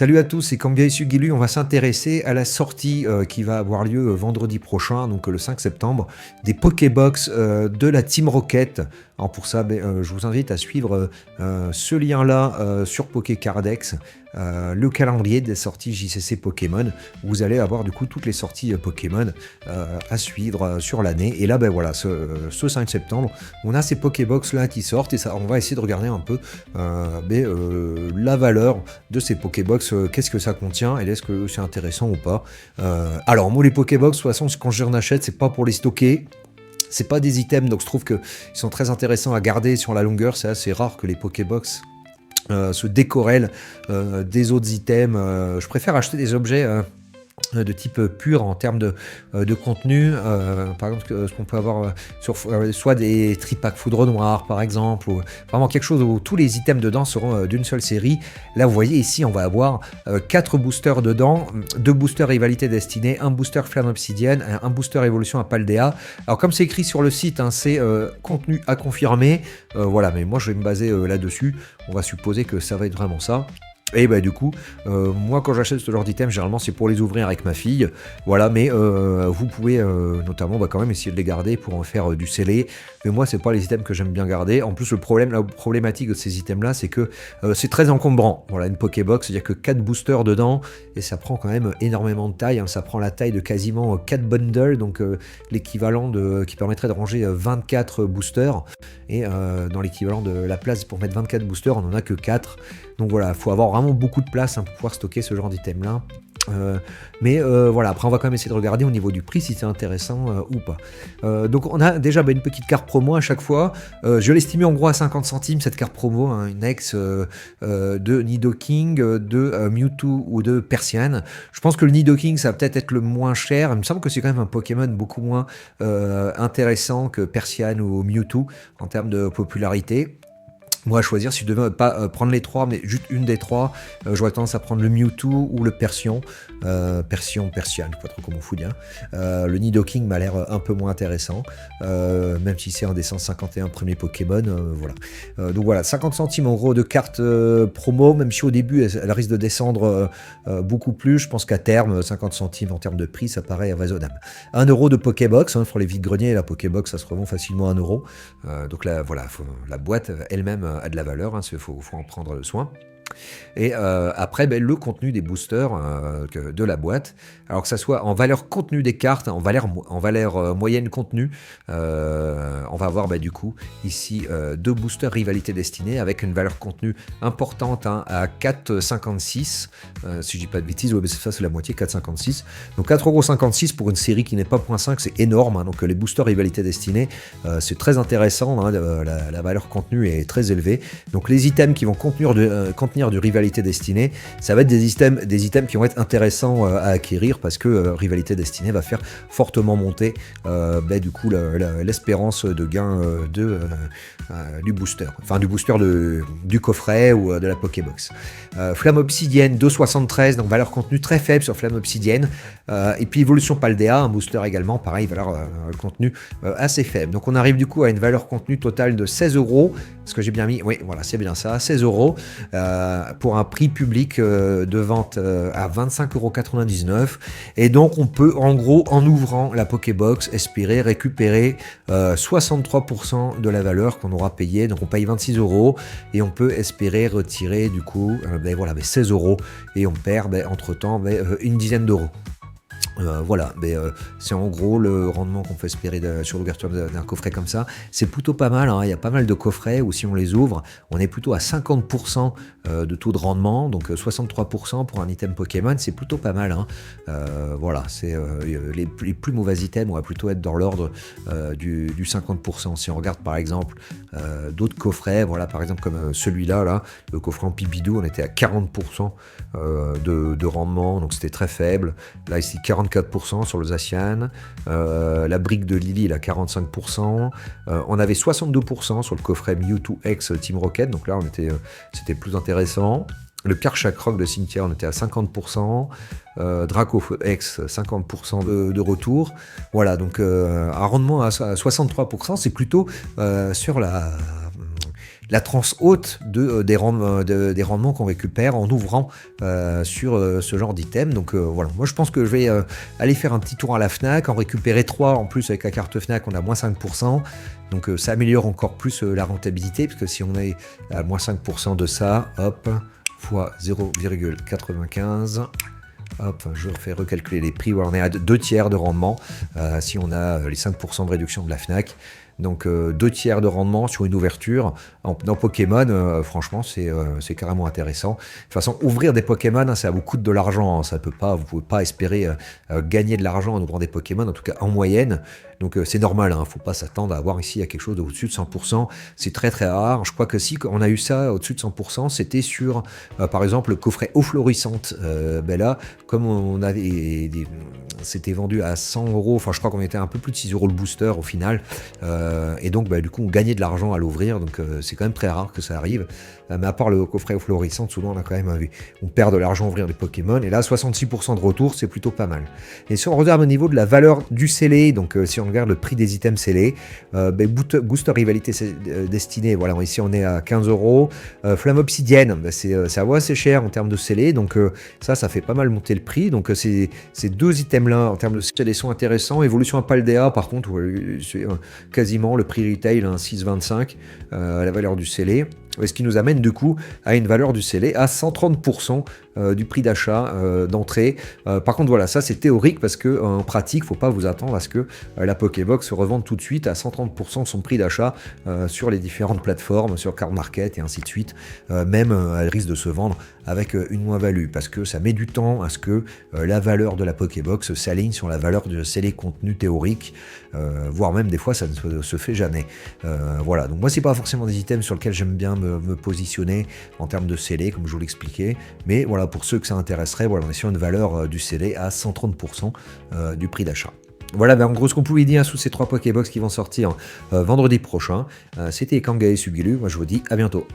Salut à tous, c'est Kambia et Sugilu. On va s'intéresser à la sortie qui va avoir lieu vendredi prochain, donc le 5 septembre, des Pokébox de la Team Rocket. Alors pour ça, je vous invite à suivre ce lien-là sur Pokécardex, le calendrier des sorties JCC Pokémon. Vous allez avoir du coup toutes les sorties Pokémon à suivre sur l'année. Et là, voilà, ce 5 septembre, on a ces Pokébox-là qui sortent et ça, on va essayer de regarder un peu la valeur de ces Pokébox, qu'est-ce que ça contient et est-ce que c'est intéressant ou pas. Alors moi les Pokébox, de toute façon quand je en achète, c'est pas pour les stocker. C'est pas des items, donc je trouve qu'ils sont très intéressants à garder sur la longueur. C'est assez rare que les Pokébox se décorrèlent des autres items. Je préfère acheter des objets de type pur en termes de contenu, par exemple ce qu'on peut avoir sur soit des tripacks foudre noire par exemple, ou vraiment quelque chose où tous les items dedans seront d'une seule série. Là vous voyez ici on va avoir 4 boosters dedans, 2 boosters rivalité destinée, un booster flamme obsidienne, un booster évolution à Paldea. Alors comme c'est écrit sur le site, hein, c'est contenu à confirmer, voilà, mais moi je vais me baser là-dessus. On va supposer que ça va être vraiment ça. Et du coup, moi quand j'achète ce genre d'item, généralement c'est pour les ouvrir avec ma fille, voilà, mais vous pouvez notamment quand même essayer de les garder pour en faire du scellé, mais moi c'est pas les items que j'aime bien garder. En plus la problématique de ces items là, c'est que c'est très encombrant. Voilà, une Pokébox, il n'y a que 4 boosters dedans, et ça prend quand même énormément de taille, hein. Ça prend la taille de quasiment 4 bundles, donc l'équivalent qui permettrait de ranger 24 boosters, et dans l'équivalent de la place pour mettre 24 boosters, on en a que 4. Donc voilà, il faut avoir vraiment beaucoup de place pour pouvoir stocker ce genre d'item là. Voilà, après on va quand même essayer de regarder au niveau du prix si c'est intéressant ou pas. Donc on a déjà une petite carte promo à chaque fois. Je l'estimais en gros à 50 centimes cette carte promo, hein, une ex de Nidoking, de Mewtwo ou de Persian. Je pense que le Nidoking ça va peut-être être le moins cher. Il me semble que c'est quand même un Pokémon beaucoup moins intéressant que Persian ou Mewtwo en termes de popularité. Moi, à choisir, si je devais pas prendre les trois, mais juste une des trois, j'aurais tendance à prendre le Mewtwo ou le Persian. Persian, pas trop comment vous dire. Le Nidoking m'a l'air un peu moins intéressant, même si c'est un des 151 premiers Pokémon. Voilà. Donc voilà, 50 centimes en gros de carte promo, même si au début elle risque de descendre beaucoup plus. Je pense qu'à terme, 50 centimes en termes de prix, ça paraît raisonnable. 1 euro de Pokébox, hein, pour les vides-greniers, la Pokébox ça se revend facilement à 1 euro. Donc là, voilà, la boîte elle-même a de la valeur, hein, faut en prendre le soin. Et après, le contenu des boosters de la boîte, alors que ça soit en valeur contenu des cartes, en valeur moyenne contenu, on va avoir du coup ici 2 boosters rivalité destinée avec une valeur contenu importante, hein, à 4,56, si je dis pas de bêtises, ça c'est la moitié, 4,56. Donc 4,56€ pour une série qui n'est pas 0.5, c'est énorme, hein. Donc les boosters rivalité destinée, c'est très intéressant, hein, la valeur contenue est très élevée. Donc les items qui vont contenir du rivalité destinée, ça va être des items qui vont être intéressants à acquérir parce que rivalité destinée va faire fortement monter du coup l'espérance de gain du booster, enfin du booster du coffret ou de la Pokébox. Flamme obsidienne 2,73, donc valeur contenue très faible sur Flamme obsidienne, et puis évolution Paldea, un booster également pareil, valeur contenue assez faible. Donc on arrive du coup à une valeur contenue totale de 16€. Ce que j'ai bien mis, oui voilà, c'est bien ça, 16€, pour un prix public de vente à 25,99€. Et donc on peut en gros, en ouvrant la Pokébox, espérer récupérer 63% de la valeur qu'on aura payée. Donc on paye 26€ et on peut espérer retirer du coup 16€ et on perd entre temps une dizaine d'euros. Voilà, c'est en gros le rendement qu'on peut espérer sur l'ouverture d'un coffret comme ça. C'est plutôt pas mal, hein. Il y a pas mal de coffrets où si on les ouvre, on est plutôt à 50% de taux de rendement, donc 63% pour un item Pokémon, c'est plutôt pas mal, hein. Voilà, c'est les plus mauvais items, on va plutôt être dans l'ordre du 50%. Si on regarde par exemple d'autres coffrets, voilà, par exemple comme celui-là, là, le coffret en Pibidou, on était à 40% de rendement, donc c'était très faible. Là ici 44% sur le Zacian, la brique de Lily il a 45%, on avait 62% sur le coffret Mewtwo X Team Rocket, donc là c'était plus intéressant. Le Karchak de Cynthia, on était à 50%, Draco X 50% de retour, voilà, donc un rendement à 63%, c'est plutôt sur la tranche haute des rendements qu'on récupère en ouvrant sur ce genre d'item. Donc voilà, moi je pense que je vais aller faire un petit tour à la Fnac, en récupérer 3 en plus avec la carte Fnac, on a moins 5%. Donc ça améliore encore plus la rentabilité, parce que si on est à moins 5% de ça, hop, fois 0,95. Hop, je refais recalculer les prix. Voilà, on est à 2 tiers de rendement si on a les 5% de réduction de la Fnac. Donc 2 tiers de rendement sur une ouverture dans Pokémon, franchement c'est carrément intéressant. De toute façon, ouvrir des Pokémon, hein, ça vous coûte de l'argent, hein, vous pouvez pas espérer gagner de l'argent en ouvrant des Pokémon, en tout cas en moyenne. Donc c'est normal, hein, faut pas s'attendre à avoir ici à quelque chose au-dessus de 100%, c'est très très rare. Je crois que si on a eu ça au-dessus de 100%, c'était sur par exemple le coffret eau florissante. Là, comme on avait c'était vendu à 100 euros, enfin je crois qu'on était un peu plus de 6 euros le booster au final. Et donc du coup on gagnait de l'argent à l'ouvrir, donc c'est quand même très rare que ça arrive. Mais à part le coffret florissant, souvent on a quand même vu, on perd de l'argent à ouvrir des Pokémon, et là 66% de retour, c'est plutôt pas mal. Et si on regarde au niveau de la valeur du scellé, donc si on regarde le prix des items scellés, Booster Rivalité Destinée, voilà, ici on est à 15 euros. Flamme Obsidienne, ça vaut assez cher en termes de scellé, donc ça fait pas mal monter le prix. Donc ces deux items là en termes de scellé sont intéressants. Évolution à Paldea par contre, c'est quasiment le prix retail, hein, 6,25 la valeur du scellé. Ce qui nous amène du coup à une valeur du scellé à 130% du prix d'achat d'entrée. Par contre voilà, ça c'est théorique, parce que en pratique, faut pas vous attendre à ce que la Pokébox se revende tout de suite à 130% de son prix d'achat sur les différentes plateformes, sur Card Market et ainsi de suite. Même elle risque de se vendre avec une moins-value, parce que ça met du temps à ce que la valeur de la Pokébox s'aligne sur la valeur de scellé contenu théorique, voire même des fois ça ne se fait jamais. Voilà, donc moi c'est pas forcément des items sur lesquels j'aime bien me positionner en termes de scellé, comme je vous l'expliquais, mais voilà, pour ceux que ça intéresserait, voilà, on est sur une valeur du scellé à 130% du prix d'achat. Voilà, en gros ce qu'on pouvait dire sous ces 3 Pokébox qui vont sortir vendredi prochain. C'était Kangay Sugilu, moi je vous dis à bientôt.